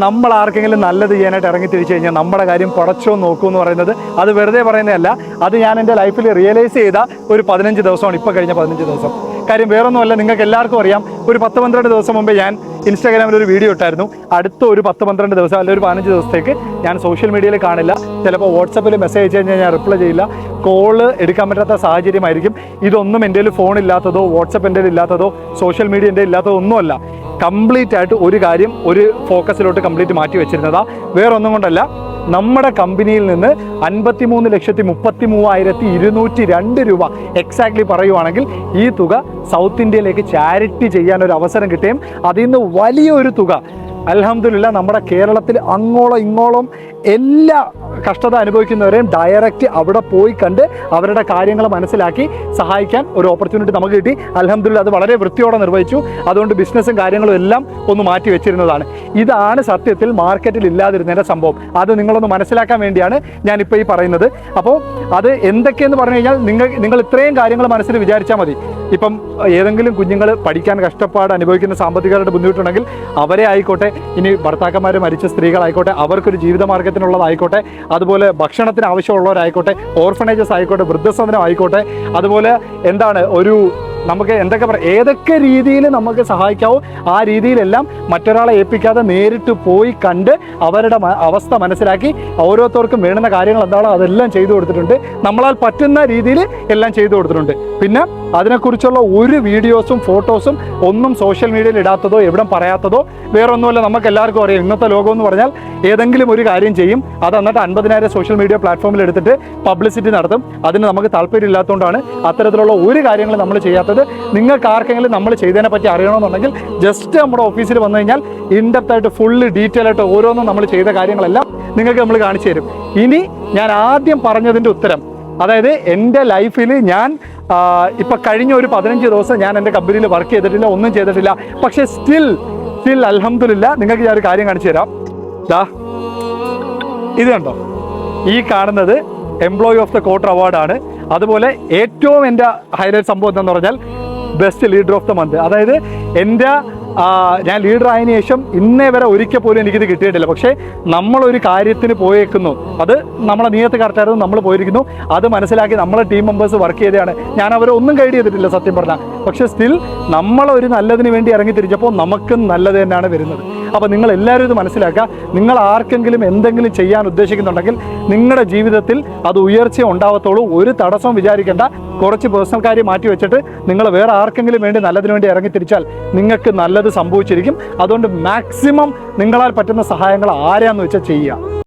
നമ്മൾ ആർക്കെങ്കിലും നല്ലത് ചെയ്യാനായിട്ട് ഇറങ്ങി തിരിച്ചു കഴിഞ്ഞാൽ നമ്മുടെ കാര്യം പടച്ചോ നോക്കൂ എന്ന് പറയുന്നത് അത് വെറുതെ പറയുന്നതല്ല. അത് ഞാൻ എൻ്റെ ലൈഫിൽ റിയലൈസ് ചെയ്ത ഒരു 15 ദിവസമാണ്, ഇപ്പോൾ കഴിഞ്ഞ 15 ദിവസം. കാര്യം വേറൊന്നുമല്ല, നിങ്ങൾക്ക് എല്ലാവർക്കും അറിയാം, ഒരു 10-12 ദിവസം മുമ്പ് ഞാൻ ഇൻസ്റ്റാഗ്രാമിൽ ഒരു വീഡിയോ ഇട്ടായിരുന്നു. അടുത്ത ഒരു 10-12 ദിവസം അല്ലെങ്കിൽ ഒരു 15 ദിവസത്തേക്ക് ഞാൻ സോഷ്യൽ മീഡിയയിൽ കാണില്ല. ചിലപ്പോൾ വാട്സപ്പിൽ മെസ്സേജ് അയച്ചു കഴിഞ്ഞാൽ ഞാൻ റിപ്ലൈ ചെയ്യില്ല. കോള് എടുക്കാൻ പറ്റാത്ത സാഹചര്യമായിരിക്കും. ഇതൊന്നും എൻ്റെ കയ്യിൽ ഫോൺ ഇല്ലാത്തതോ വാട്സപ്പ് എൻ്റെ ഇല്ലാത്തതോ സോഷ്യൽ മീഡിയ എൻ്റെ ഇല്ലാത്തതോ ഒന്നുമല്ല. കംപ്ലീറ്റ് ആയിട്ട് ഒരു കാര്യം ഒരു ഫോക്കസിലോട്ട് കംപ്ലീറ്റ് മാറ്റി വെച്ചിരുന്നതാ. വേറൊന്നും കൊണ്ടല്ല, നമ്മുടെ കമ്പനിയിൽ നിന്ന് 53,33,202 രൂപ എക്സാക്ട്ലി പറയുവാണെങ്കിൽ ഈ തുക സൗത്ത് ഇന്ത്യയിലേക്ക് ചാരിറ്റി ചെയ്യാൻ ഒരു അവസരം കിട്ടുകയും അതിൽ നിന്ന് വലിയൊരു തുക അൽഹംദുലില്ലാ നമ്മുടെ കേരളത്തിൽ അങ്ങോളം ഇങ്ങോളം എല്ലാ കഷ്ടത അനുഭവിക്കുന്നവരെയും ഡയറക്റ്റ് അവിടെ പോയി കണ്ട് അവരുടെ കാര്യങ്ങൾ മനസ്സിലാക്കി സഹായിക്കാൻ ഒരു ഓപ്പർച്യൂണിറ്റി നമുക്ക് കിട്ടി. അൽഹംദുലില്ലാ അത് വളരെ വൃത്തിയോടെ നിർവഹിച്ചു. അതുകൊണ്ട് ബിസിനസ്സും കാര്യങ്ങളും എല്ലാം ഒന്ന് മാറ്റി വെച്ചിരുന്നതാണ്. ഇതാണ് സത്യത്തിൽ മാർക്കറ്റിൽ ഇല്ലാതിരുന്നതിൻ്റെ സംഭവം. അത് നിങ്ങളൊന്ന് മനസ്സിലാക്കാൻ വേണ്ടിയാണ് ഞാനിപ്പോൾ ഈ പറയുന്നത്. അപ്പോൾ അത് എന്തൊക്കെയെന്ന് പറഞ്ഞു കഴിഞ്ഞാൽ നിങ്ങൾ ഇത്രയും കാര്യങ്ങൾ മനസ്സിൽ വിചാരിച്ചാൽ മതി. ഇപ്പം ഏതെങ്കിലും കുഞ്ഞുങ്ങൾ പഠിക്കാൻ കഷ്ടപ്പാട് അനുഭവിക്കുന്ന സാമ്പത്തികമായിട്ട് ബുദ്ധിമുട്ടുണ്ടെങ്കിൽ അവരെ ആയിക്കോട്ടെ, ഇനി ഭർത്താക്കന്മാർ മരിച്ച സ്ത്രീകളായിക്കോട്ടെ, അവർക്കൊരു ജീവിത മാർഗത്തിനുള്ളതായിക്കോട്ടെ, അതുപോലെ ഭക്ഷണത്തിന് ആവശ്യമുള്ളവരായിക്കോട്ടെ, ഓർഫനേജസ് ആയിക്കോട്ടെ, വൃദ്ധസദനം ആയിക്കോട്ടെ, അതുപോലെ എന്താണ് നമുക്ക് എന്തൊക്കെ പറയാം, ഏതൊക്കെ രീതിയിൽ നമുക്ക് സഹായിക്കാവോ ആ രീതിയിലെല്ലാം മറ്റൊരാളെ ഏൽപ്പിക്കാതെ നേരിട്ട് പോയി കണ്ട് അവരുടെ അവസ്ഥ മനസ്സിലാക്കി ഓരോരുത്തർക്കും വേണ്ടുന്ന കാര്യങ്ങൾ എന്താണോ അതെല്ലാം ചെയ്തു കൊടുത്തിട്ടുണ്ട്. നമ്മളാൽ പറ്റുന്ന രീതിയിൽ എല്ലാം ചെയ്തു കൊടുത്തിട്ടുണ്ട്. പിന്നെ അതിനെക്കുറിച്ചുള്ള ഒരു വീഡിയോസും ഫോട്ടോസും ഒന്നും സോഷ്യൽ മീഡിയയിൽ ഇടാത്തതോ എവിടെ പറയാത്തതോ വേറൊന്നുമല്ല. നമുക്ക് എല്ലാവർക്കും അറിയാം, ഇന്നത്തെ ലോകം എന്ന് പറഞ്ഞാൽ ഏതെങ്കിലും ഒരു കാര്യം ചെയ്യും, അത് എന്നിട്ട് 50,000 സോഷ്യൽ മീഡിയ പ്ലാറ്റ്ഫോമിൽ എടുത്തിട്ട് പബ്ലിസിറ്റി നടത്തും. അതിന് നമുക്ക് താല്പര്യമില്ലാത്തതുകൊണ്ടാണ് അത്തരത്തിലുള്ള ഒരു കാര്യങ്ങൾ നമ്മൾ ചെയ്യാത്തത്. നിങ്ങൾക്ക് ആർക്കെങ്കിലും നമ്മൾ ചെയ്തതിനെ പറ്റി അറിയണമെന്നുണ്ടെങ്കിൽ ജസ്റ്റ് നമ്മുടെ ഓഫീസിൽ വന്നു കഴിഞ്ഞാൽ ഇൻഡെപ്ത് ആയിട്ട് ഫുള്ള് ഡീറ്റെയിൽ ആയിട്ട് ഓരോന്നും നമ്മൾ ചെയ്ത കാര്യങ്ങളെല്ലാം നിങ്ങൾക്ക് നമ്മൾ കാണിച്ചു തരും. ഇനി ഞാൻ ആദ്യം പറഞ്ഞതിൻ്റെ ഉത്തരം, അതായത് എൻ്റെ ലൈഫിൽ ഞാൻ ഇപ്പം കഴിഞ്ഞ ഒരു 15 ദിവസം ഞാൻ എൻ്റെ കമ്പനിയിൽ വർക്ക് ചെയ്തിട്ടില്ല, ഒന്നും ചെയ്തിട്ടില്ല. പക്ഷേ സ്റ്റിൽ അൽഹംദുലില്ലാ നിങ്ങൾക്ക് ഞാൻ ഒരു കാര്യം കാണിച്ചു തരാം. ഇത് കണ്ടോ, ഈ കാണുന്നത് എംപ്ലോയി ഓഫ് ദ ക്വാർട്ടർ അവാർഡാണ്. അതുപോലെ ഏറ്റവും എൻ്റെ ഹൈലൈറ്റ് സംഭവം എന്താണെന്ന് പറഞ്ഞാൽ best leader of the month. അതായത് ഞാൻ ലീഡർ ആയതിനു ശേഷം ഇന്നേ വരെ ഒരിക്കൽ പോലും എനിക്കിത് കിട്ടിയിട്ടില്ല. പക്ഷേ നമ്മളൊരു കാര്യത്തിന് പോയേക്കുന്നു, അത് നമ്മളെ നിയത്ത് കറക്റ്റായിരുന്നു, നമ്മൾ പോയിരിക്കുന്നു, അത് മനസ്സിലാക്കി നമ്മളെ ടീം മെമ്പേഴ്സ് വർക്ക് ചെയ്തതാണ്. ഞാൻ അവരെ ഒന്നും ഗൈഡ് ചെയ്തിട്ടില്ല സത്യം പറഞ്ഞാൽ. പക്ഷേ സ്റ്റിൽ നമ്മളൊരു നല്ലതിന് വേണ്ടി ഇറങ്ങി തിരിച്ചപ്പോൾ നമുക്കും നല്ലത് തന്നെയാണ് വരുന്നത്. അപ്പോൾ നിങ്ങൾ എല്ലാവരും ഇത് മനസ്സിലാക്കുക. നിങ്ങൾ ആർക്കെങ്കിലും എന്തെങ്കിലും ചെയ്യാൻ ഉദ്ദേശിക്കുന്നുണ്ടെങ്കിൽ നിങ്ങളുടെ ജീവിതത്തിൽ അത് ഉയർച്ച ഉണ്ടാവത്തുള്ളൂ. ഒരു തടസ്സവും വിചാരിക്കേണ്ട. കുറച്ച് പേഴ്സണൽ കാര്യം മാറ്റി വെച്ചിട്ട് നിങ്ങൾ വേറെ ആർക്കെങ്കിലും വേണ്ടി നല്ലതിന് വേണ്ടി ഇറങ്ങി തിരിച്ചാൽ നിങ്ങൾക്ക് നല്ലത് സംഭവിച്ചിരിക്കും. അതുകൊണ്ട് മാക്സിമം നിങ്ങളാൽ പറ്റുന്ന സഹായങ്ങൾ ആരാന്ന് വെച്ചാൽ ചെയ്യുക.